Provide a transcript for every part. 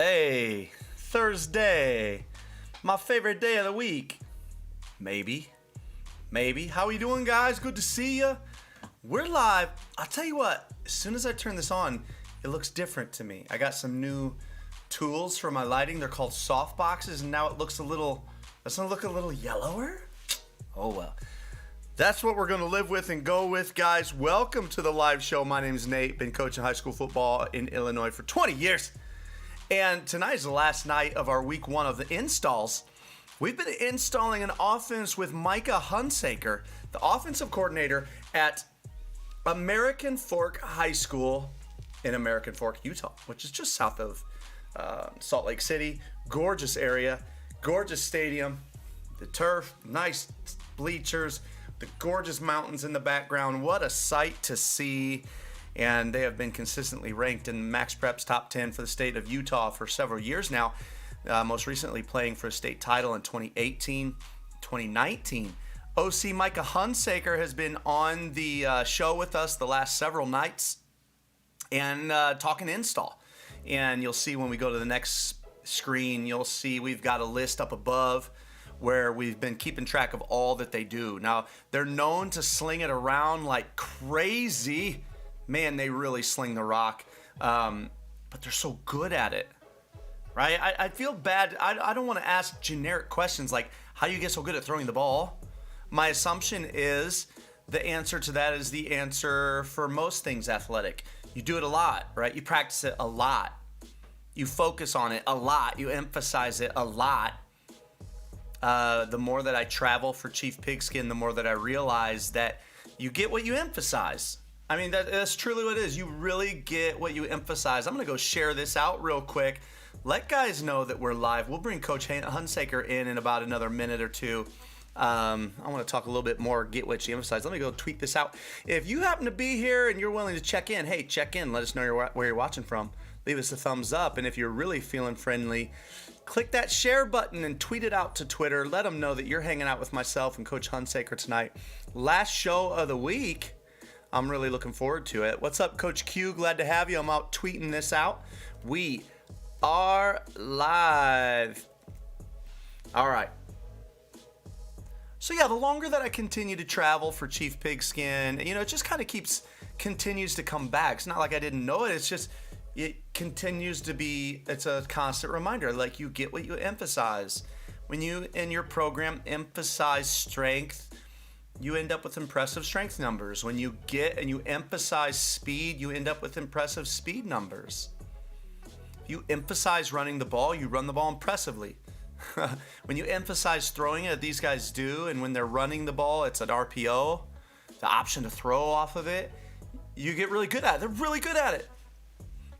Hey, Thursday. My favorite day of the week. Maybe. How are you doing, guys? Good to see you. We're live. I'll tell you what, as soon as I turn this on, it looks different to me. I got some new tools for my lighting. They're called soft boxes, and now it looks doesn't it look a little yellower? Oh, well. That's what we're going to live with and go with, guys. Welcome to the live show. My name is Nate. Been coaching high school football in Illinois for 20 years. And tonight is the last night of our week one of the installs. We've been installing an offense with Micah Hunsaker, the offensive coordinator at American Fork High School in American Fork, Utah, which is just south of Salt Lake City. Gorgeous area, gorgeous stadium, the turf, nice bleachers, the gorgeous mountains in the background. What a sight to see. And they have been consistently ranked in Max Prep's top 10 for the state of Utah for several years now, most recently playing for a state title in 2018, 2019. OC Micah Hunsaker has been on the show with us the last several nights and talking install. And you'll see when we go to the next screen, you'll see we've got a list up above where we've been keeping track of all that they do. Now, they're known to sling it around like crazy. Man, they really sling the rock, but they're so good at it, right? I feel bad. I don't want to ask generic questions like, how do you get so good at throwing the ball? My assumption is the answer to that is the answer for most things athletic. You do it a lot, right? You practice it a lot. You focus on it a lot. You emphasize it a lot. The more that I travel for Chief Pigskin, the more that I realize that you get what you emphasize. I mean, that's truly what it is. You really get what you emphasize. I'm going to go share this out real quick. Let guys know that we're live. We'll bring Coach Hunsaker in about another minute or two. I want to talk a little bit more, get what you emphasize. Let me go tweet this out. If you happen to be here and you're willing to check in, hey, check in. Let us know where you're watching from. Leave us a thumbs up. And if you're really feeling friendly, click that share button and tweet it out to Twitter. Let them know that you're hanging out with myself and Coach Hunsaker tonight. Last show of the week. I'm really looking forward to it. What's up, Coach Q? Glad to have you. I'm out tweeting this out. We are live. All right. So yeah, the longer that I continue to travel for Chief Pigskin, it just kind of continues to come back. It's not like I didn't know it. It's just, it continues to be, it's a constant reminder. Like, you get what you emphasize. When you, in your program, emphasize strength, you end up with impressive strength numbers. When you get and you emphasize speed, you end up with impressive speed numbers. If you emphasize running the ball, you run the ball impressively. When you emphasize throwing it, these guys do, and when they're running the ball, it's an RPO, the option to throw off of it, you get really good at it. They're really good at it.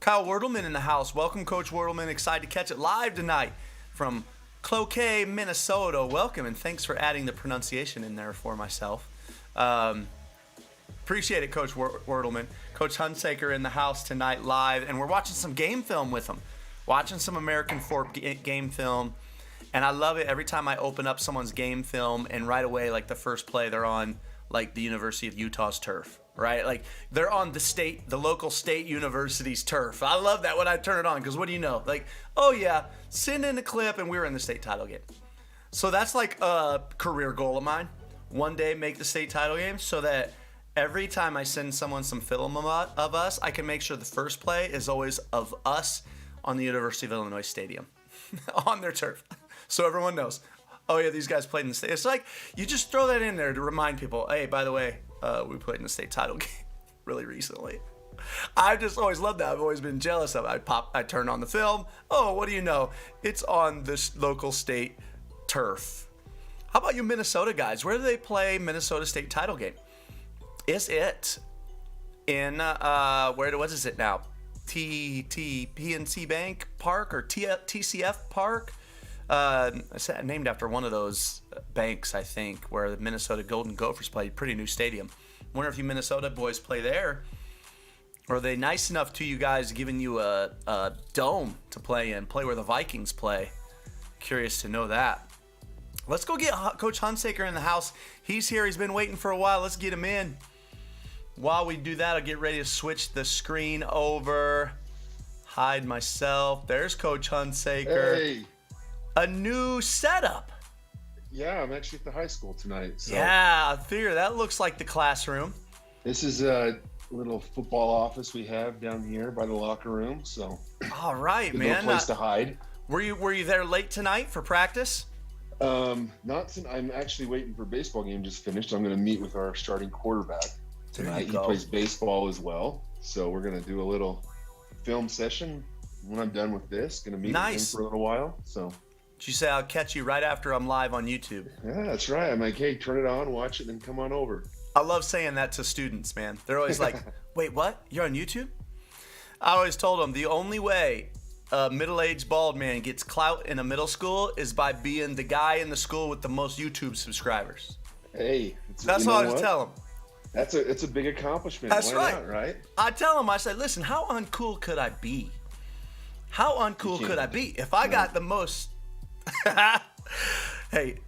Kyle Wordleman in the house. Welcome, Coach Wordleman. Excited to catch it live tonight from Cloquet, Minnesota. Welcome, and thanks for adding the pronunciation in there for myself. Appreciate it, Coach Wordleman. Coach Hunsaker in the house tonight live, and we're watching some game film with him. Watching some American Fork game film, and I love it every time I open up someone's game film, and right away, like the first play, they're on like the University of Utah's turf, right? Like they're on the local state university's turf. I love that when I turn it on, because what do you know? Like, oh yeah, send in a clip and we were in the state title game. So that's like a career goal of mine. One day make the state title game so that every time I send someone some film of us, I can make sure the first play is always of us on the University of Illinois stadium on their turf. So everyone knows, oh yeah, these guys played in the state. It's like, you just throw that in there to remind people, hey, by the way, we played in the state title game really recently. I just always loved that. I've always been jealous of it. I turn on the film. Oh, what do you know? It's on this local state turf. How about you Minnesota guys? Where do they play Minnesota state title game? Is it in, what is it now? PNC Bank Park or TCF Park? Named after one of those banks, I think, where the Minnesota Golden Gophers play. Pretty new stadium. Wonder if you Minnesota boys play there. Or are they nice enough to you guys giving you a dome to play in? Play where the Vikings play. Curious to know that. Let's go get Coach Hunsaker in the house. He's here. He's been waiting for a while. Let's get him in. While we do that, I'll get ready to switch the screen over. hide myself. There's Coach Hunsaker. Hey, A new setup. yeah, I'm actually at the high school tonight. So Yeah, Theo, that looks like the classroom. this is a little football office we have down here by the locker room. So All right, good little man. place to hide. Were you there late tonight for practice? I'm actually waiting for a baseball game just finished. I'm going to meet with our starting quarterback tonight. He plays baseball as well. So we're going to do a little film session when I'm done with this. Going to meet with him for a little while. So Did you say I'll catch you right after I'm live on YouTube? yeah, that's right. I'm like, hey, turn it on, watch it, and then come on over. I love saying that to students, man. They're always like, wait, what? You're on YouTube? I always told them the only way a middle-aged bald man gets clout in a middle school is by being the guy in the school with the most YouTube subscribers. Hey, That's what I always tell them. It's a big accomplishment. That's Why right. not, right? I tell them, I say, listen, how uncool could I be? How uncool could I be if I got the most? Hey,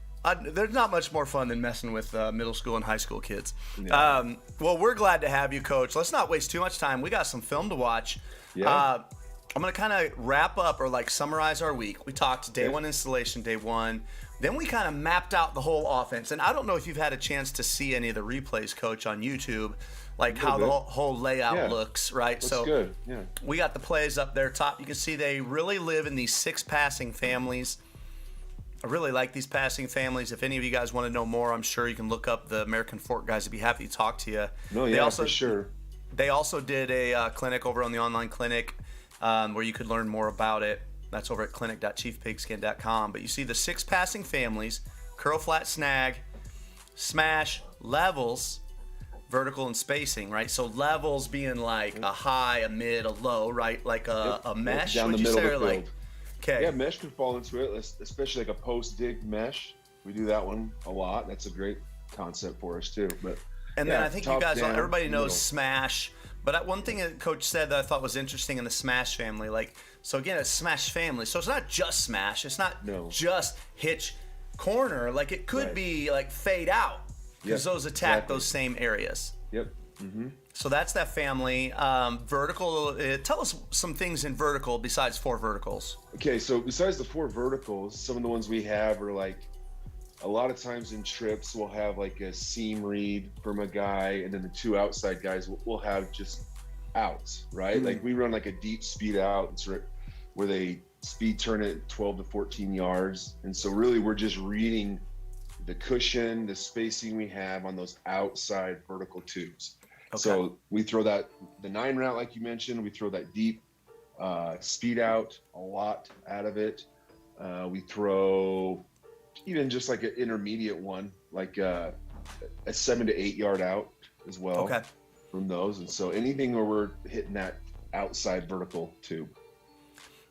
there's not much more fun than messing with middle school and high school kids. Yeah. Well, we're glad to have you, Coach. Let's not waste too much time. We got some film to watch. Yeah. I'm going to kind of wrap up or summarize our week. We talked day one installation, day one. Then we kind of mapped out the whole offense. And I don't know if you've had a chance to see any of the replays, Coach, on YouTube, like how the whole layout looks, right? Looks good. Yeah. We got the plays up there top. You can see they really live in these 6 passing families. I really like these passing families. If any of you guys want to know more, I'm sure you can look up the American Fork guys. I'd be happy to talk to you. No, yeah, for sure. They also did a clinic over on the online clinic where you could learn more about it. That's over at clinic.chiefpigskin.com. But you see the 6 passing families: curl, flat, snag, smash, levels, vertical, and spacing, right? So levels being like a high, a mid, a low, right? Like a mesh, down would the you middle say? of the Or field. okay. Yeah, mesh can fall into it, especially like a post-dig mesh. We do that one a lot. That's a great concept for us too. But And then I think you guys, down, everybody knows middle. smash. But one thing that Coach said that I thought was interesting in the smash family, so again, it's smash family. So it's not just smash. It's not just hitch corner. It could be fade out because those attack those same areas. Yep. Mm-hmm. So that's that family. Vertical, tell us some things in vertical besides 4 verticals. Okay, so besides the 4 verticals, some of the ones we have are a lot of times in trips we'll have a seam read from a guy, and then the 2 outside guys will have just outs, right? Mm-hmm. We run a deep speed out. It's where they speed turn it 12 to 14 yards. And so really we're just reading the cushion, the spacing we have on those outside vertical tubes. Okay. So we throw the 9 route, like you mentioned, we throw that deep speed out a lot out of it. We throw even just an intermediate one, a 7 to 8 yard out as well from those. And so anything where we're hitting that outside vertical tube.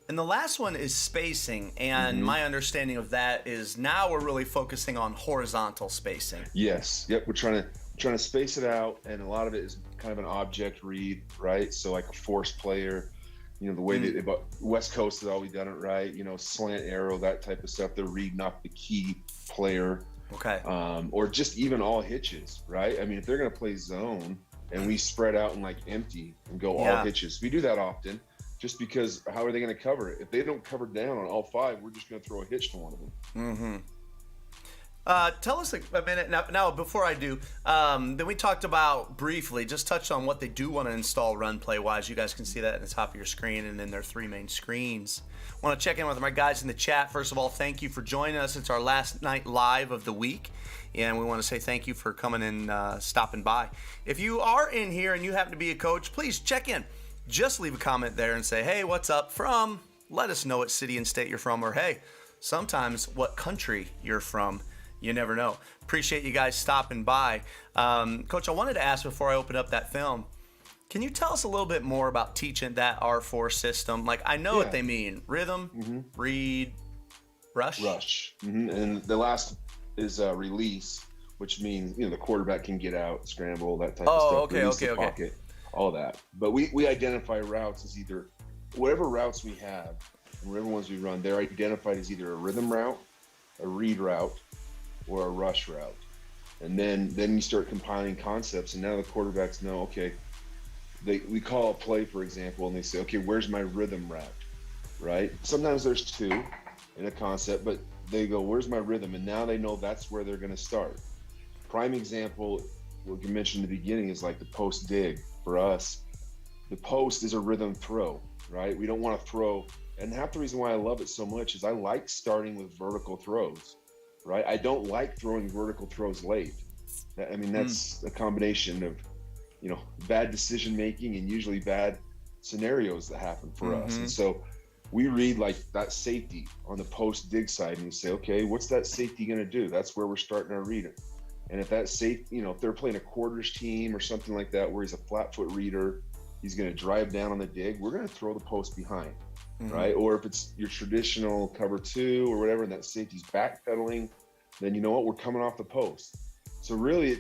And the last one is spacing, and my understanding of that is now we're really focusing on horizontal spacing. Yes. Yep. We're trying to space it out, and a lot of it is kind of an object read, right? So a force player, the way that West Coast has always done it, right? Slant arrow, that type of stuff. They're reading off the key player. Okay. Or just even all hitches, right? I mean, if they're going to play zone and we spread out and all empty and go all hitches, we do that often. Just because how are they going to cover it? If they don't cover down on all 5, we're just going to throw a hitch to one of them. Mm-hmm. Tell us a minute now before I do. Then we talked about briefly, just touched on what they do want to install run play wise. You guys can see that at the top of your screen, and then their 3 main screens. I want to check in with my guys in the chat. First of all, thank you for joining us. It's our last night live of the week, and we want to say thank you for coming and stopping by. If you are in here and you happen to be a coach, please check in. Just leave a comment there and say, hey, what's up from? Let us know what city and state you're from, or hey, sometimes what country you're from. You never know. Appreciate you guys stopping by. Coach, I wanted to ask before I open up that film, can you tell us a little bit more about teaching that R4 system? I know what they mean. Rhythm, read, rush. Rush. Mm-hmm. And the last is release, which means, the quarterback can get out, scramble, that type of stuff. Release the pocket. All that. But we identify routes as either whatever routes we have, and whatever ones we run, they're identified as either a rhythm route, a read route, or a rush route. And then you start compiling concepts, and now the quarterbacks know, okay, we call a play, for example, and they say, okay, where's my rhythm route, right? Sometimes there's two in a concept, but they go, where's my rhythm? And now they know that's where they're going to start. Prime example, what you mentioned in the beginning, is like the post dig. For us, the post is a rhythm throw, right? We don't want to throw. And half the reason why I love it so much is I like starting with vertical throws, right? I don't like throwing vertical throws late. I mean, that's a combination of, bad decision making and usually bad scenarios that happen for us. And so we read like that safety on the post dig side and we say, okay, what's that safety going to do? That's where we're starting our reading. And if that if they're playing a quarters team or something like that, where he's a flat foot reader, he's going to drive down on the dig, we're going to throw the post behind, right? Or if it's your traditional cover two or whatever, and that safety's backpedaling, then you know what, we're coming off the post. So really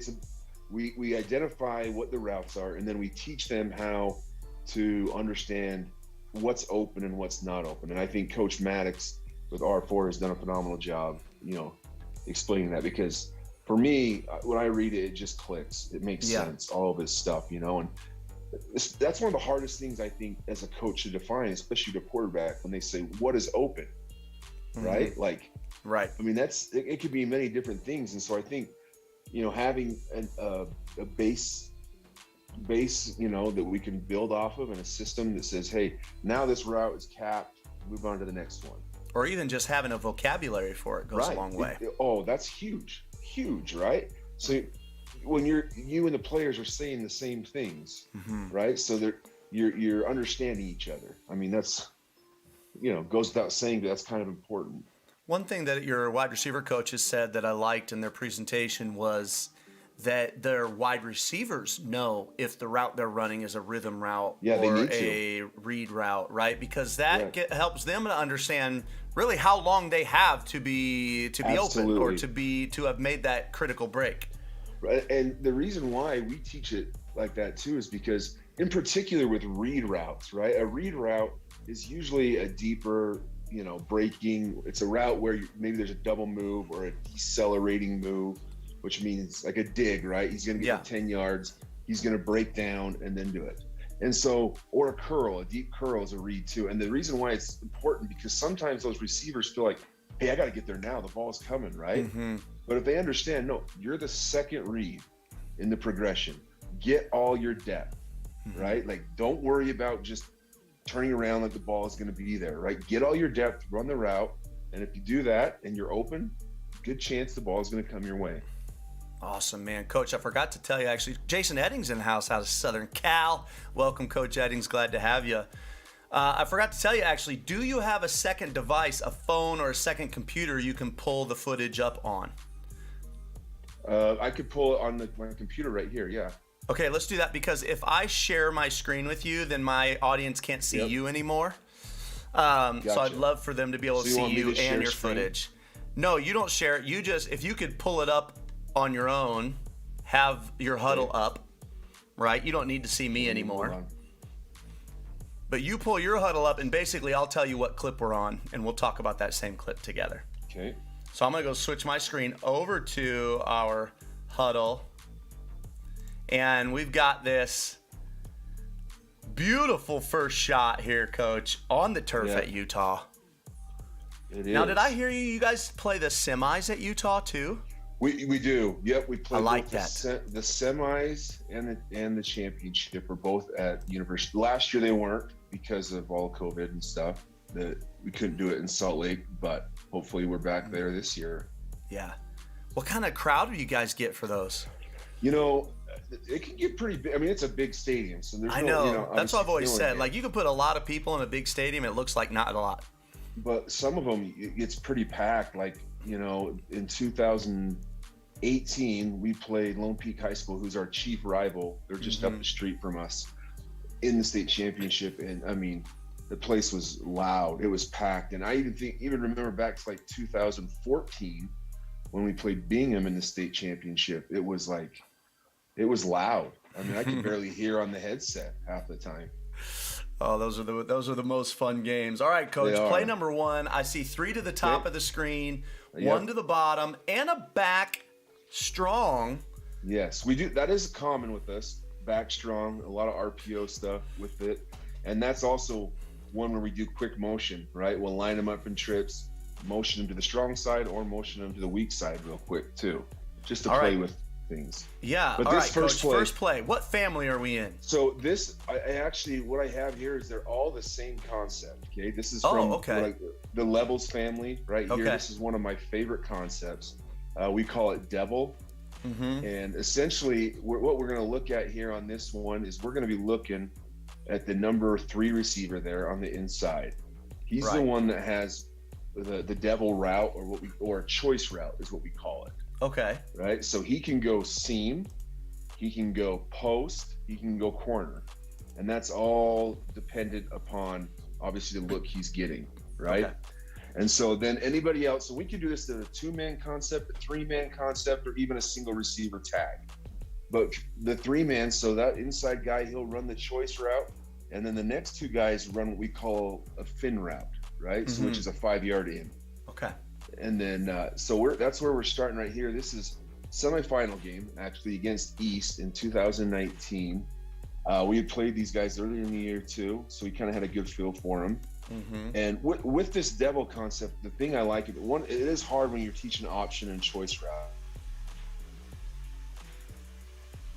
we identify what the routes are, and then we teach them how to understand what's open and what's not open. And I think Coach Maddox with R4 has done a phenomenal job, explaining that, because for me, when I read it, it just clicks. It makes sense, all of his stuff, and that's one of the hardest things I think as a coach to define, especially to quarterback, when they say, what is open, right? Like, right. I mean, it could be many different things. And so I think, having a base, that we can build off of, and a system that says, hey, now this route is capped, move on to the next one. Or even just having a vocabulary for it goes a long way. That's huge, right? So when you and the players are saying the same things, right? So you're understanding each other. I mean, that's, goes without saying, but that's kind of important. One thing that your wide receiver coaches said that I liked in their presentation was that their wide receivers know if the route they're running is a rhythm route or a read route, right? Because that helps them to understand really how long they have to be open, or to have made that critical break. Right. And the reason why we teach it like that too is because, in particular with read routes, right? A read route is usually a deeper, breaking. It's a route where maybe there's a double move or a decelerating move, which means like a dig, right? He's going to get to 10 yards. He's going to break down and then do it. And so, or a curl, a deep curl is a read too. And the reason why it's important, because sometimes those receivers feel like, hey, I got to get there now. The ball's coming, right? But if they understand, no, you're the second read in the progression. Get all your depth, right? Like, don't worry about just turning around like the ball is going to be there, right? Get all your depth, run the route. And if you do that and you're open, good chance the ball is going to come your way. Awesome, man. Coach, I forgot to tell you, actually, Jason Eddings in the house out of Southern Cal. Welcome, Coach Eddings. Glad to have you. I forgot to tell you, actually, do you have a second device, a phone or a second computer you can pull the footage up on? I could pull it on my computer right here, yeah. Okay, let's do that, because if I share my screen with you, then my audience can't see you anymore. Gotcha. So I'd love for them to be able to see you and your footage. No, you don't share it. You just, if you could pull it up on your own, have your huddle up, right? You don't need to see me anymore. But you pull your huddle up, and basically I'll tell you what clip we're on, and we'll talk about that same clip together. Okay. So I'm going to go switch my screen over to our huddle, and we've got this beautiful first shot here, Coach, on the turf at Utah. It now, is. did I hear you guys play the semis at Utah too? We do. Yep, we play. I like both that. The semis and the championship are both at university. Last year they weren't because of all COVID and stuff. That we couldn't do it in Salt Lake, but hopefully we're back there this year. Yeah. What kind of crowd do you guys get for those? It can get pretty big. I mean, it's a big stadium, so there's that's what I've always said. Like, you can put a lot of people in a big stadium, it looks like not a lot. But some of them, it's pretty packed. Like, in 2018, we played Lone Peak High School, who's our chief rival. They're just up the street from us in the state championship. And I mean, the place was loud. It was packed. And I even remember back to like 2014 when we played Bingham in the state championship. It was loud. I mean, I could barely hear on the headset half the time. Oh, those are the most fun games. All right, Coach, play number one. I see 3 to the top of the screen, 1 to the bottom, and a back strong. Yes, we do. That is common with us. back strong, a lot of RPO stuff with it. And that's also one where we do quick motion, right? We'll line them up in trips, motion them to the strong side or motion them to the weak side real quick too, just to play with things. Yeah. But all this right, first Coach, play, first play. What family are we in? so this, I actually, what I have here is they're all the same concept. Okay. This is from like the Levels family right here. This is one of my favorite concepts. We call it Devil. And essentially what we're going to look at here on this one is we're going to be looking at the number 3 receiver there on the inside. He's the one that has the devil route, or a choice route is what we call it. Okay. Right. So he can go seam, he can go post, he can go corner, and that's all dependent upon obviously the look he's getting. Right. Okay. And so then anybody else, so we can do this to a 2-man concept, a 3-man concept, or even a single receiver tag. But the 3-man, so that inside guy, he'll run the choice route, and then the next 2 guys run what we call a fin route, right? So which is a 5-yard in. Okay. And then that's where we're starting right here. This is semifinal game actually against East in 2019. We had played these guys earlier in the year too, so we kind of had a good feel for them. And with this devil concept, the thing I like, it is hard when you're teaching option and choice route.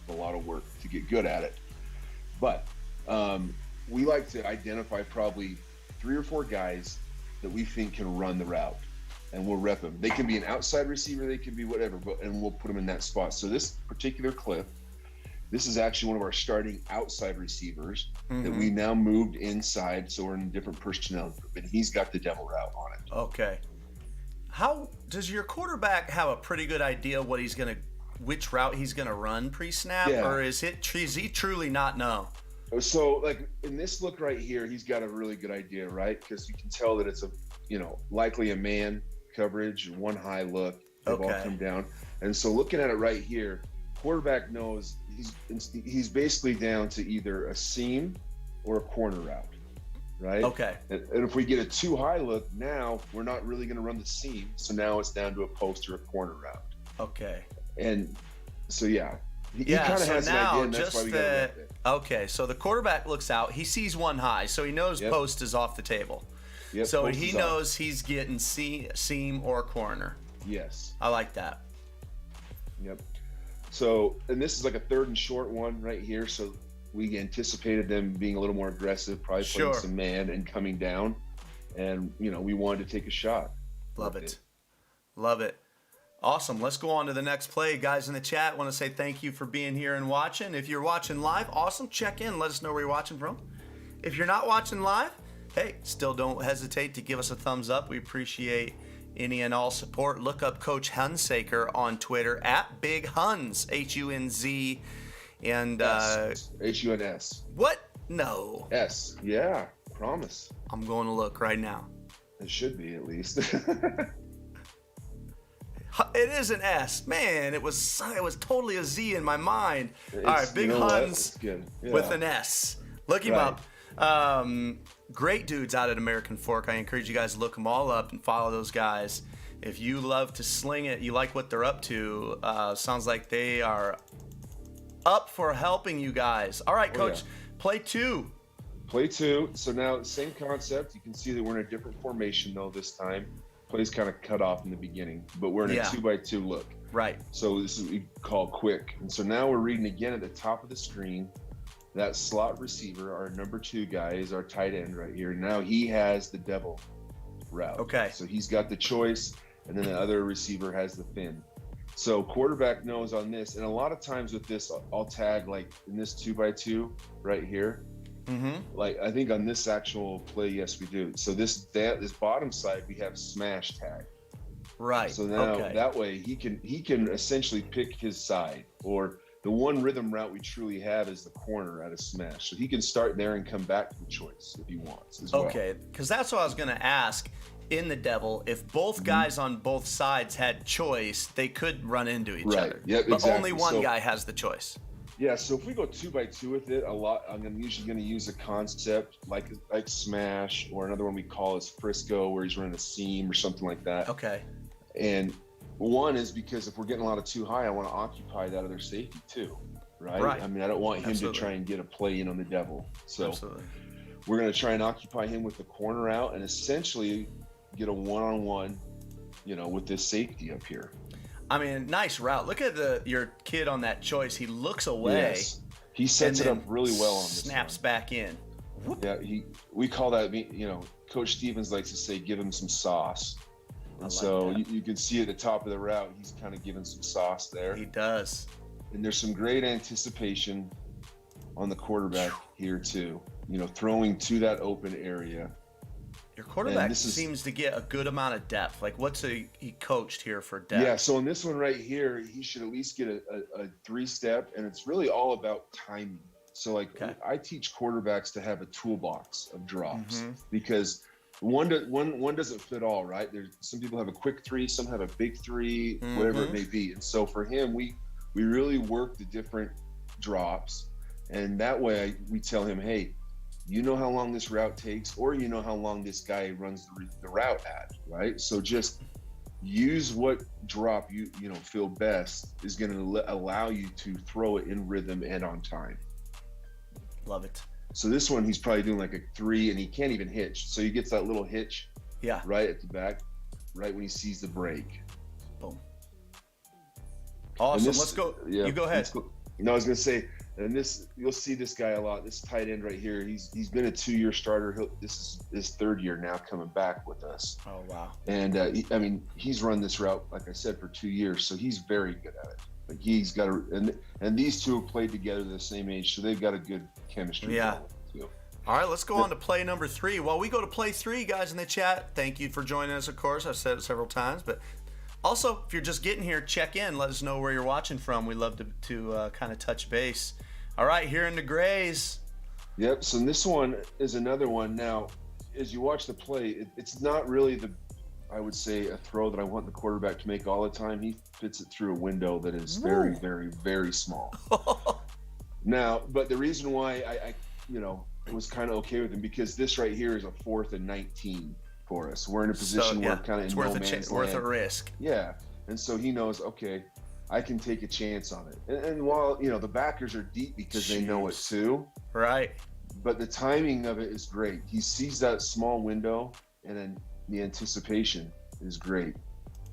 A lot of work to get good at it, but we like to identify probably 3 or 4 guys that we think can run the route, and we'll rep them. They can be an outside receiver, they can be whatever, and we'll put them in that spot. So this particular clip, this is actually one of our starting outside receivers that we now moved inside, so we're in a different personnel group, and he's got the devil route on it. Okay. How does your quarterback have a pretty good idea which route he's gonna run pre-snap, or is he truly not know? So like in this look right here, he's got a really good idea, right? Because you can tell that it's likely a man coverage, one high look, they've all come down. And so looking at it right here, quarterback knows he's basically down to either a seam or a corner route, right? Okay. And if we get a too high look, now we're not really going to run the seam, so now it's down to a post or a corner route. Okay. And so he kind of has an idea, and that's why we got to rep it. Okay, so the quarterback looks out, he sees one high, so he knows post is off the table. Yep, so he knows he's getting seam or corner. Yes. I like that. Yep. So, and this is like a 3rd and short one right here. So we anticipated them being a little more aggressive, probably playing some man and coming down. And, we wanted to take a shot. Love it. Love it. Awesome. Let's go on to the next play. Guys in the chat, want to say thank you for being here and watching. If you're watching live, awesome. Check in. Let us know where you're watching from. If you're not watching live, hey, still don't hesitate to give us a thumbs up. We appreciate any and all support. Look up Coach Hunsaker on Twitter at Big Huns, Hunz, and Huns. What? No. S. Yeah, promise. I'm going to look right now. It should be at least. It is an S. Man, it was totally a Z in my mind. All right, Big Huns with an S. Look him up. Great dudes out at American Fork. I encourage you guys to look them all up and follow those guys. If you love to sling it, you like what they're up to, sounds like they are up for helping you guys. All right, Coach, play 2. Play 2. So now same concept. You can see that we're in a different formation though this time. Plays kind of cut off in the beginning, but we're in a 2x2 look. Right. So this is what we call quick. And so now we're reading again at the top of the screen. That slot receiver, our number 2 guy, is our tight end right here. Now he has the devil route. Okay. So he's got the choice, and then the other receiver has the fin. So quarterback knows on this, and a lot of times with this, I'll tag like in this 2x2 right here. Like I think on this actual play, yes, we do. So this bottom side, we have smash tag. Right. So now that way he can essentially pick his side, or the one rhythm route we truly have is the corner at a smash. So he can start there and come back to the choice if he wants as well. Okay, because that's what I was going to ask. In the devil, if both guys on both sides had choice, they could run into each other. Yep, but only one guy has the choice. Yeah, so if we go 2x2 with it, I'm usually going to use a concept like smash, or another one we call is Frisco, where he's running a seam or something like that. Okay. And one is because if we're getting a lot of too high, I want to occupy that other safety too. right? Right. I mean, I don't want him Absolutely. to try and get a play in on the devil. So Absolutely. we're going to try and occupy him with the corner out and essentially get a one-on-one, with this safety up here. I mean, nice route. Look at your kid on that choice. He looks away. Yes. He sets it up really well on this snaps one. back in. Whoop. Yeah, we call that, Coach Stevens likes to say, give him some sauce. And so you can see at the top of the route, he's kind of giving some sauce there. He does. And there's some great anticipation on the quarterback here too, throwing to that open area. Your quarterback seems to get a good amount of depth. Like, what's he coached here for depth? Yeah, so in this one right here, he should at least get a 3-step, and it's really all about timing. So, I teach quarterbacks to have a toolbox of drops because one doesn't fit all, right? There's some people have a quick 3, some have a big 3, whatever it may be. And so for him, we really work the different drops, and that way we tell him, hey, you know how long this route takes, or you know how long this guy runs the route at, right? So just use what drop you feel best is going to allow you to throw it in rhythm and on time. Love it. So this one, he's probably doing like a 3, and he can't even hitch. So he gets that little hitch right at the back, right when he sees the break. Boom. Awesome. Let's go. Yeah, you go ahead. No, I was going to say, and you'll see this guy a lot. This tight end right here, he's been a 2-year starter. This is his 3rd year now coming back with us. Oh, wow. And he's run this route, like I said, for 2 years, so he's very good at it. Like he's got and these two have played together the same age, so they've got a good chemistry. Yeah. All right, let's go on to play number 3. While we go to play 3, guys in the chat, thank you for joining us, of course. I've said it several times, but also, if you're just getting here, check in. Let us know where you're watching from. We love to kind of touch base. All right, here in the Grays. Yep, so this one is another one. Now, as you watch the play, it's not really I would say, a throw that I want the quarterback to make all the time. He fits it through a window that is very, very, very small. Now, but the reason why I was kind of okay with him, because this right here is a 4th and 19 for us. We're in a position where kind of in no man's land. Worth a risk. Yeah, and so he knows, okay, I can take a chance on it. And while, the backers are deep because they know it too. Right. But the timing of it is great. He sees that small window, and then the anticipation is great.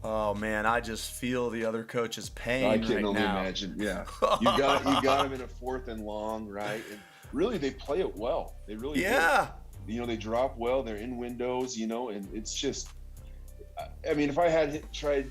Oh man, I just feel the other coach's pain I can right only now. imagine. Yeah, you got him in a 4th and long, right? And really, they play it well. They really do. They drop well. They're in windows, and it's just. I mean, if I had tried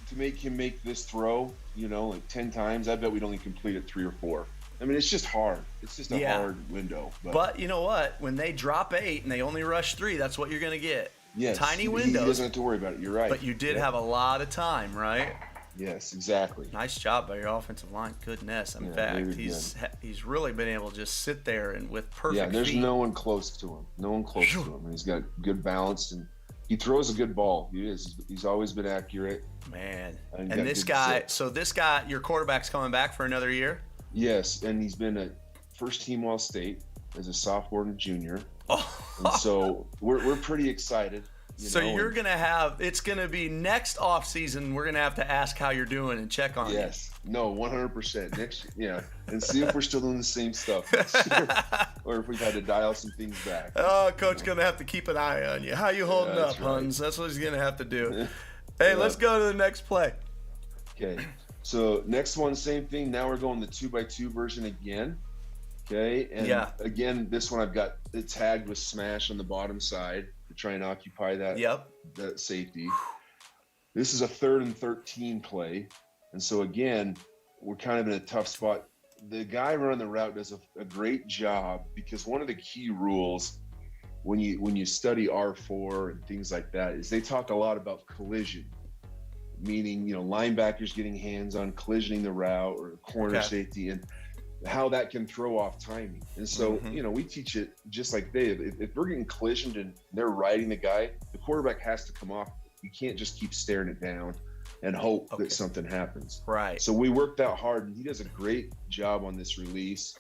to make him make this throw, like 10 times, I bet we'd only complete it 3 or 4. I mean, it's just hard. It's just a hard window. But you know what? When they drop 8 and they only rush 3, that's what you're going to get. Yes, tiny windows. He doesn't have to worry about it. You're right. But you did have a lot of time, right? Yes, exactly. Nice job by your offensive line. Goodness. In fact, he's really been able to just sit there and with perfect there's feet. no one close to him. No one close to him. And he's got good balance, and he throws a good ball. He's always been accurate. Man. And this guy, your quarterback's coming back for another year? Yes, and he's been a first-team All-State as a sophomore and junior. And so we're pretty excited. So you're going to have, it's going to be next off season, we're going to have to ask how you're doing and check on you. Yes. No, 100%. Next, and see if we're still doing the same stuff. Or if we've had to dial some things back. Oh, Coach going to have to keep an eye on you. How you holding up, Huns? That's what he's going to have to do. Hey, let's go to the next play. Okay. So next one, same thing. Now we're going the 2x2 version again. Okay. And again, this one I've got it tagged with smash on the bottom side to try and occupy that safety. This is a 3rd and 13 play. And so again, we're kind of in a tough spot. The guy running the route does a great job, because one of the key rules when you study R4 and things like that is they talk a lot about collision, meaning, linebackers getting hands on collisioning the route, or corner safety, and how that can throw off timing. And so, we teach it just like if we're getting collisioned and they're riding the guy, the quarterback has to come off. You can't just keep staring it down and hope that something happens. Right. So we worked out hard, and he does a great job on this release,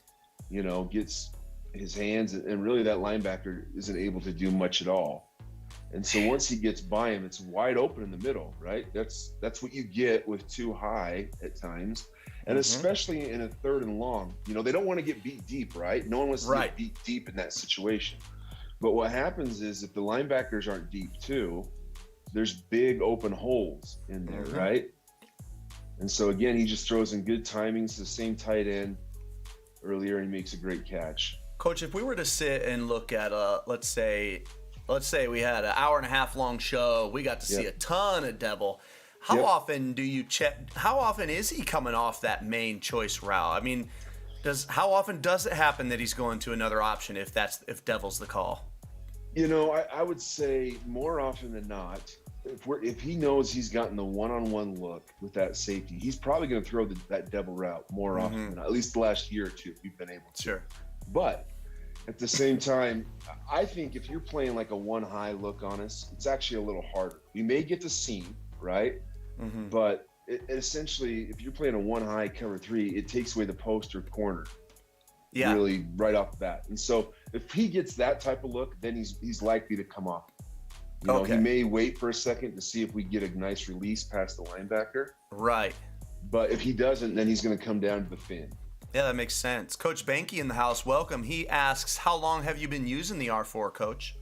gets his hands, and really that linebacker isn't able to do much at all. And so once he gets by him, it's wide open in the middle, right? That's what you get with too high at times. And especially in a 3rd and long, they don't want to get beat deep, right? No one wants to get beat deep in that situation. But what happens is if the linebackers aren't deep too, there's big open holes in there, right? And so again, he just throws in good timings, the same tight end earlier, and he makes a great catch. Coach, if we were to sit and look at let's say we had an hour and a half long show, we got to see a ton of Devil. How often do you check? How often is he coming off that main choice route? I mean, how often does it happen that he's going to another option if Devil's the call? I would say more often than not, if he knows he's gotten the one-on-one look with that safety, he's probably going to throw that Devil route more often than not, at least the last year or two we've been able to. Sure. But at the same time, I think if you're playing like a one high look on us, it's actually a little harder. We may get the seam, right? But essentially, if you're playing a one high cover 3, it takes away the post or corner. Yeah. Really right off the bat. And so if he gets that type of look, then he's likely to come off. He may wait for a second to see if we get a nice release past the linebacker. Right. But if he doesn't, then he's going to come down to the fin. Yeah, that makes sense. Coach Banky in the house, welcome. He asks, how long have you been using the R4, Coach?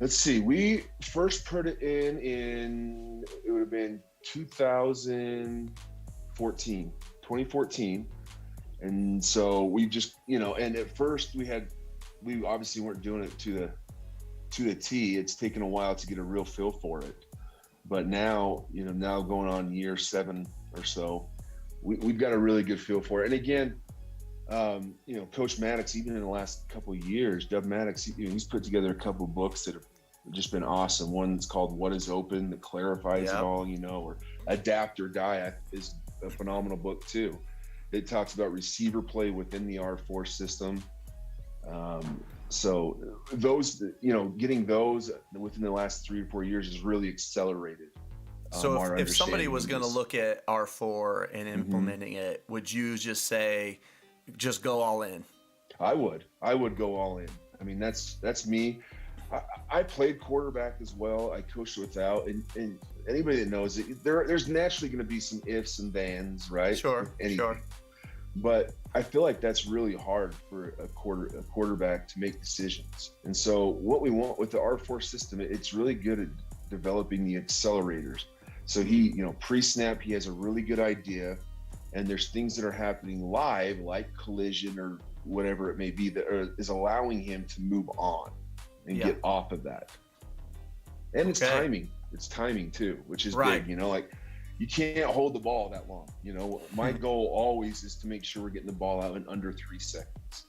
Let's see. We first put it in it would have been 2014. And so we just, and at first we obviously weren't doing it to the T. It's taken a while to get a real feel for it. But now, now going on year 7 or so, we've got a really good feel for it. And again, Coach Maddox, even in the last couple of years, Dub Maddox, he's put together a couple of books that have just been awesome. One that's called What is Open, that clarifies it all, or Adapt or Die is a phenomenal book too. It talks about receiver play within the R4 system. So those, getting those within the last 3 or 4 years has really accelerated. So if somebody was going to look at R4 and implementing it, would you just say, just go all in? I would go all in. I mean, that's me. I played quarterback as well. I coached without, and anybody that knows it, there's naturally going to be some ifs and thans, right? Sure. But I feel like that's really hard for a quarterback to make decisions. And so what we want with the R4 system, it's really good at developing the accelerators. So he, pre-snap, he has a really good idea, and there's things that are happening live, like collision or whatever it may be, that is allowing him to move on and get off of that. And it's timing. It's timing too, which is big. Like you can't hold the ball that long. My goal always is to make sure we're getting the ball out in under 3 seconds.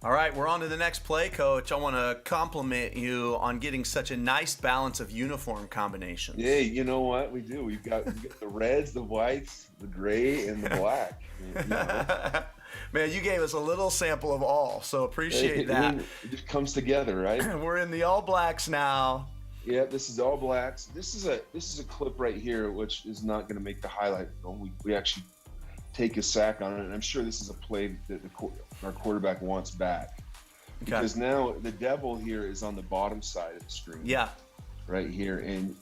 All right, we're on to the next play, Coach. I want to compliment you on getting such a nice balance of uniform combinations. Yeah, you know what? We do. We've got the reds, the whites, the gray, and the black. Man, you gave us a little sample of all, so appreciate that. It just comes together, right? We're in the all blacks now. Yeah, this is all blacks. This is a clip right here, which is not going to make the highlight film. We actually take a sack on it, and I'm sure this is a play that our quarterback wants back. Because now the Devil here is on the bottom side of the screen. Yeah. Right here. And,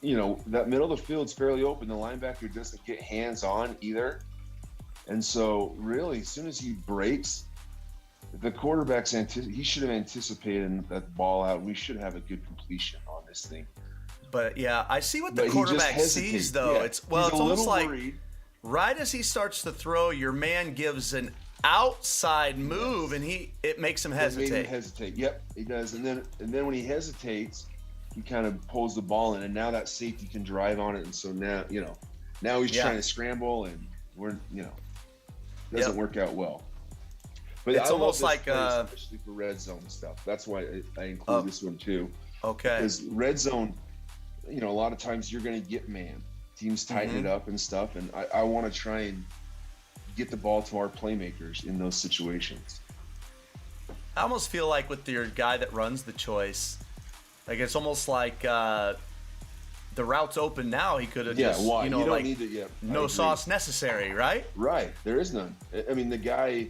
that middle of the field's fairly open. The linebacker doesn't get hands on either. And so, really, as soon as he breaks, the quarterback's he should have anticipated that ball out. We should have a good completion on this thing. But, yeah, I see what the quarterback sees, though. Yeah. It's almost like worried. Right as he starts to throw, your man gives an outside move, and it makes him hesitate. It made him hesitate. Yep, he does. And then when he hesitates, he kind of pulls the ball in, and now that safety can drive on it. And so now, now he's trying to scramble, and doesn't work out well. But it's almost like especially for red zone stuff. That's why I include this one too. Okay. Because red zone, a lot of times you're going to get man. Teams tighten it up and stuff, and I want to try and get the ball to our playmakers in those situations. I almost feel like with your guy that runs the choice, like it's almost like the route's open now. He could have just, you don't need it. No sauce necessary, right? Right. There is none. I mean, the guy,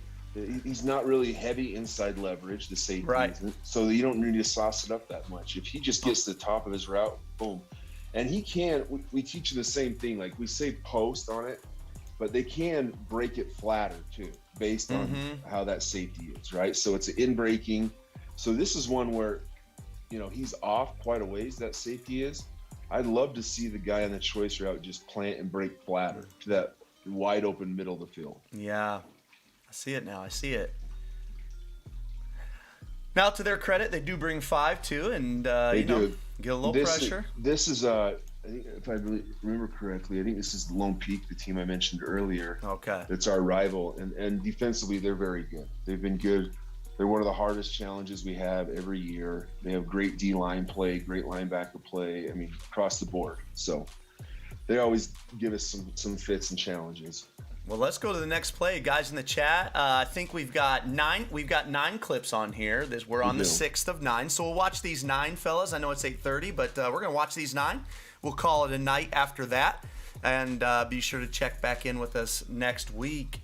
He's not really heavy inside leverage, the safety Right. isn't, so you don't need to sauce it up that much. If he just gets to the top of his route, boom. And he can, we teach you the same thing, like we say post on it, but they can break it flatter too, based on how that safety is, right? So it's in breaking. So this is one where, he's off quite a ways, that safety is. I'd love to see the guy on the choice route just plant and break flatter to that wide open middle of the field. Yeah. I see it now. I see it. Now, to their credit, they do bring 5 too, and get a little pressure. This is, I think, if I really remember correctly, I think this is Lone Peak, the team I mentioned earlier. Okay. It's our rival, and defensively they're very good. They've been good. They're one of the hardest challenges we have every year. They have great D-line play, great linebacker play. I mean, across the board. So they always give us some fits and challenges. Well, let's go to the next play, guys. In the chat, I think we've got 9 clips on here. We're on the 6th of 9, so we'll watch these 9, fellas. I know it's 8:30, but we're gonna watch these 9. We'll call it a night after that, and be sure to check back in with us next week.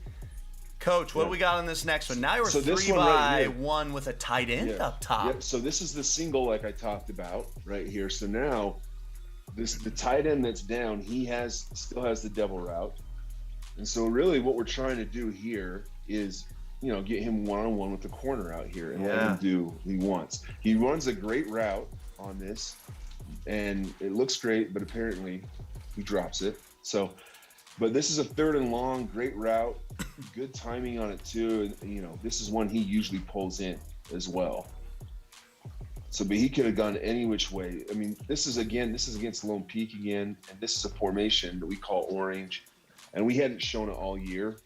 Coach, what do we got on this next one? Now you're 3-by-1 with a tight end up top. Yep. So this is the single, like I talked about right here. So now the tight end that's down, he still has the double route. And so really what we're trying to do here is, get him one-on-one with the corner out here and let him do what he wants. He runs a great route on this, and it looks great, but apparently he drops it. So, but this is a 3rd and long, great route, good timing on it too. And, this is one he usually pulls in as well. So, but he could have gone any which way. I mean, this is against Lone Peak again, and this is a formation that we call orange. And we hadn't shown it all year.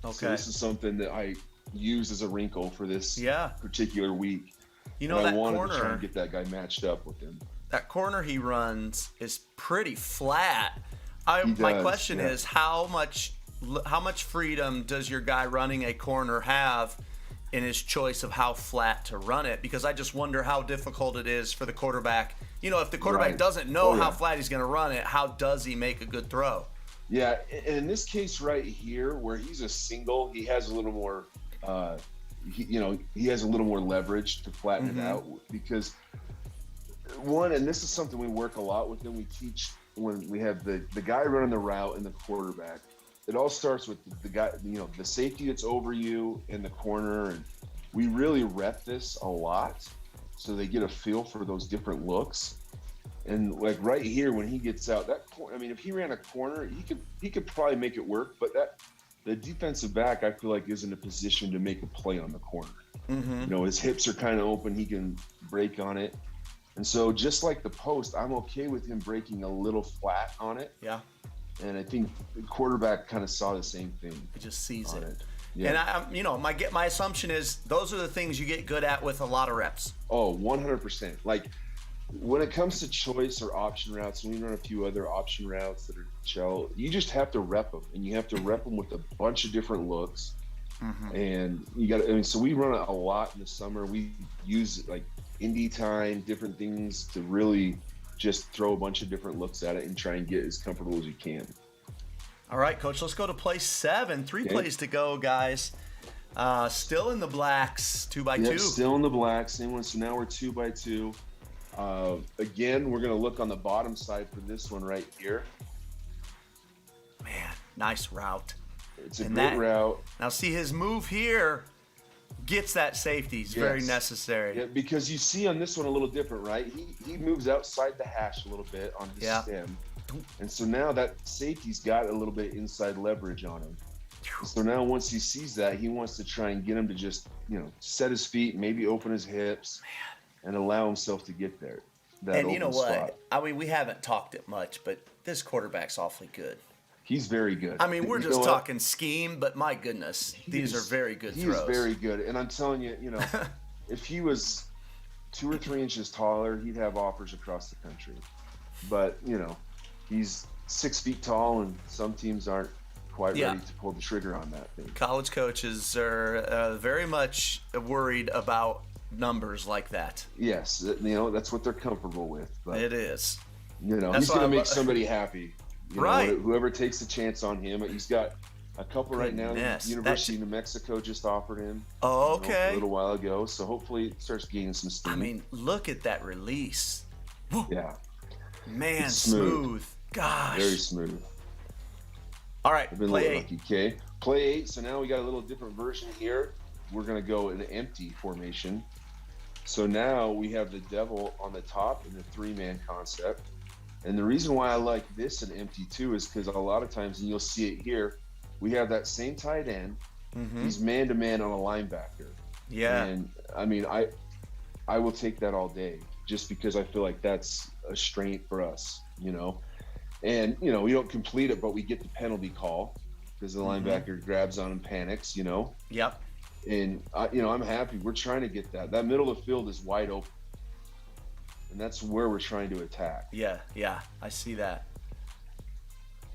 Okay. So this is something that I used as a wrinkle for this particular week. That I wanted corner, to try and get that guy matched up with him. That corner he runs is pretty flat. My question is, how much freedom does your guy running a corner have in his choice of how flat to run it? Because I just wonder how difficult it is for the quarterback. If the quarterback doesn't know how flat he's going to run it, how does he make a good throw? Yeah, and in this case right here, where he's a single, he has a little more, he has a little more leverage to flatten it out, because and this is something we work a lot with, and we teach when we have the guy running the route and the quarterback. It all starts with the guy, the safety that's over you in the corner, and we really rep this a lot so they get a feel for those different looks. And like right here, when he gets out, if he ran a corner, he could probably make it work. But the defensive back, I feel like, is in a position to make a play on the corner. His hips are kind of open; he can break on it. And so, just like the post, I'm okay with him breaking a little flat on it. Yeah. And I think the quarterback kind of saw the same thing. He just sees it. Yeah. And my assumption is those are the things you get good at with a lot of reps. Oh, 100%. Like, when it comes to choice or option routes, we run a few other option routes that are shell. You just have to rep them, and you have to rep them with a bunch of different looks. And you got to. So we run it a lot in the summer. We use like indie time, different things to really just throw a bunch of different looks at it and try and get as comfortable as you can. All right, Coach. Let's go to play 7. 3 plays to go, guys. Still in the blacks, 2-by-2. Still in the blacks. Same one. So now we're 2-by-2. Again, we're going to look on the bottom side for this one right here. Man, nice route. It's a great route. Now see his move here gets that safety. It's very necessary. Yeah, because you see on this one a little different, right? He moves outside the hash a little bit on his stem. And so now that safety's got a little bit inside leverage on him. So now once he sees that, he wants to try and get him to just, set his feet, maybe open his hips. And allow himself to get there. And you know what? Spot. I mean, we haven't talked it much, but this quarterback's awfully good. He's very good. I mean, we're just talking scheme, but my goodness, these are very good throws. He's very good. And I'm telling you, if he was 2 or 3 inches taller, he'd have offers across the country. But, he's 6 feet tall, and some teams aren't quite ready to pull the trigger on that thing. College coaches are very much worried about numbers like that. Yes, that's what they're comfortable with. But, it is. He's going to make somebody happy. Right. Whoever takes a chance on him, he's got A couple right now. Goodness. University of New Mexico just offered him. Oh, okay. A little while ago. So hopefully it starts gaining some steam. I mean, look at that release. Woo. Yeah. Man, It's smooth. Gosh. Very smooth. All right, I've been play 8. lucky. Okay. Play 8. So now we got a little different version here. We're going to go in an empty formation. So now we have the devil on the top in the 3-man concept. And the reason why I like this in empty too is because a lot of times, and you'll see it here, we have that same tight end. Mm-hmm. He's man-to-man on a linebacker. Yeah. And I mean, I will take that all day just because I feel like that's a strength for us, And, we don't complete it, but we get the penalty call because the linebacker grabs on and panics, Yep. And, I'm happy. We're trying to get that. That middle of the field is wide open. And that's where we're trying to attack. Yeah, I see that.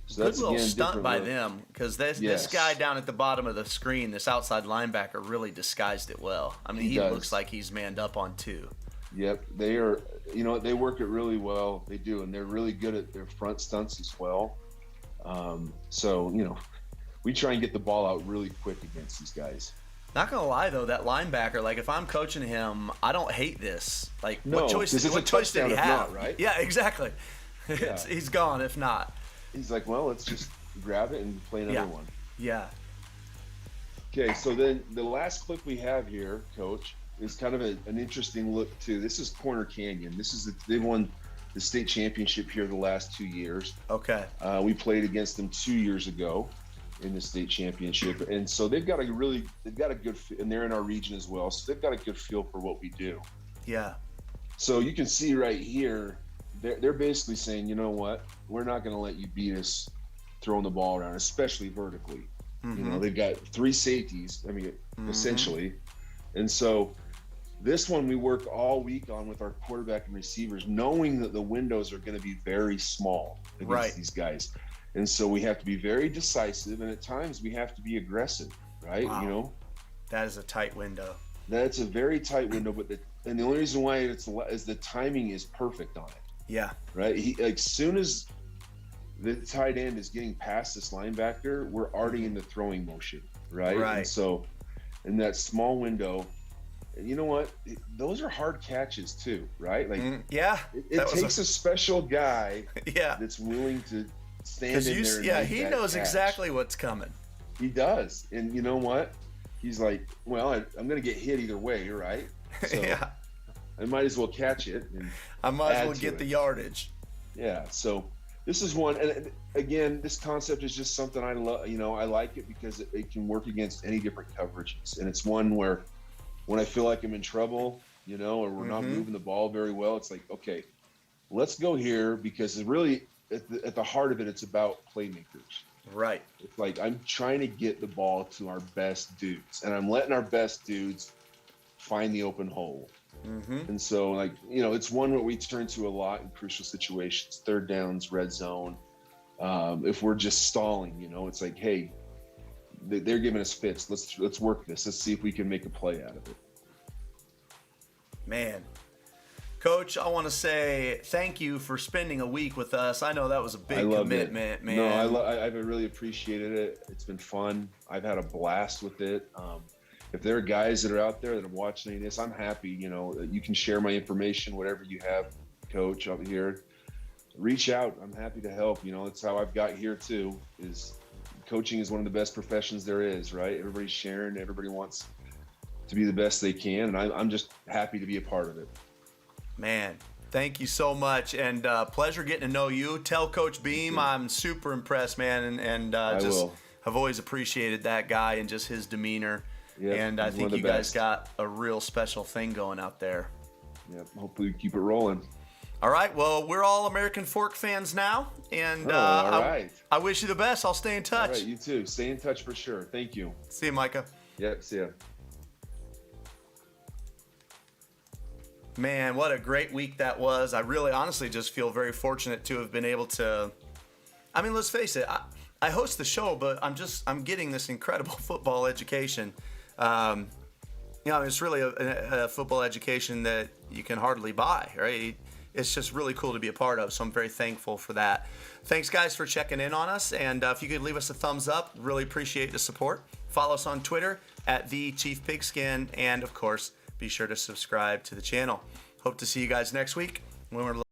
So Good that's, little again, stunt by look. them because this Yes. guy down at the bottom of the screen, this outside linebacker, really disguised it well. I mean, he does. looks like he's manned up on 2. Yep, they are. They work it really well. They do, and they're really good at their front stunts as well. So we try and get the ball out really quick against these guys. Not gonna lie though, that linebacker, like if I'm coaching him, I don't hate this. Like, No, what choice 'cause it's a did he touchdown if have? not, right? Yeah, exactly. Yeah. He's gone if not. He's like, well, let's just grab it and play another one. Yeah. Okay, so then the last clip we have here, Coach, is kind of an interesting look too. This is Corner Canyon. They won the state championship here the last 2 years. Okay. We played against them 2 years ago in the state championship, and so they've got a good, and they're in our region as well. So they've got a good feel for what we do. Yeah. So you can see right here, they're basically saying, you know what, we're not going to let you beat us throwing the ball around, especially vertically. Mm-hmm. They've got 3 safeties, essentially. And so this one we worked all week on with our quarterback and receivers, knowing that the windows are going to be very small against these guys. And so we have to be very decisive, and at times we have to be aggressive, right? Wow. That is a tight window. That's a very tight window, and the only reason why is the timing is perfect on it. Yeah. Right. As soon as the tight end is getting past this linebacker, we're already in the throwing motion, right? Right. And so in that small window, you know what? Those are hard catches too, right? Like, it takes a special guy that's willing to stand in there. Yeah, he knows exactly what's coming. He does. And you know what? He's like, well, I'm going to get hit either way, right? So Yeah. I might as well catch it. And I might as well add get to the it. yardage. Yeah. So this is one, and again, this concept is just something I love. I like it because it can work against any different coverages, and it's one where when I feel like I'm in trouble, or we're not moving the ball very well, it's like, okay, let's go here, because it's really at the heart of it, it's about playmakers. Right. It's like I'm trying to get the ball to our best dudes, and I'm letting our best dudes find the open hole. Mm-hmm. And so, it's one that we turn to a lot in crucial situations, third downs, red zone. If we're just stalling, it's like, hey, they're giving us fits. Let's work this. Let's see if we can make a play out of it. Man. Coach, I want to say thank you for spending a week with us. I know that was a big commitment, man. No, I've really appreciated it. It's been fun. I've had a blast with it. If there are guys that are out there that are watching this, I'm happy. You can share my information, whatever you have, Coach, up here. Reach out. I'm happy to help. That's how I've got here too. Is coaching is one of the best professions there is, right? Everybody's sharing. Everybody wants to be the best they can, and I'm just happy to be a part of it. Man, thank you so much, and pleasure getting to know you. Tell Coach Beam I'm super impressed, man, and I've always appreciated that guy and just his demeanor. Yep, and I think you guys got a real special thing going out there. Yep, hopefully we keep it rolling. All right, well, we're all American Fork fans now, and all right. I wish you the best. I'll stay in touch. All right, you too. Stay in touch for sure. Thank you. See you, Micah. Yep, see ya. Man, what a great week that was. I really honestly just feel very fortunate to have been able to, let's face it, I host the show, but I'm getting this incredible football education. It's really a football education that you can hardly buy, right? it's just really cool to be a part of. So I'm very thankful for that. Thanks, guys, for checking in on us. And if you could leave us a thumbs up, really appreciate the support. Follow us on Twitter at the Chief Pigskin. And, of course, be sure to subscribe to the channel. Hope to see you guys next week when we're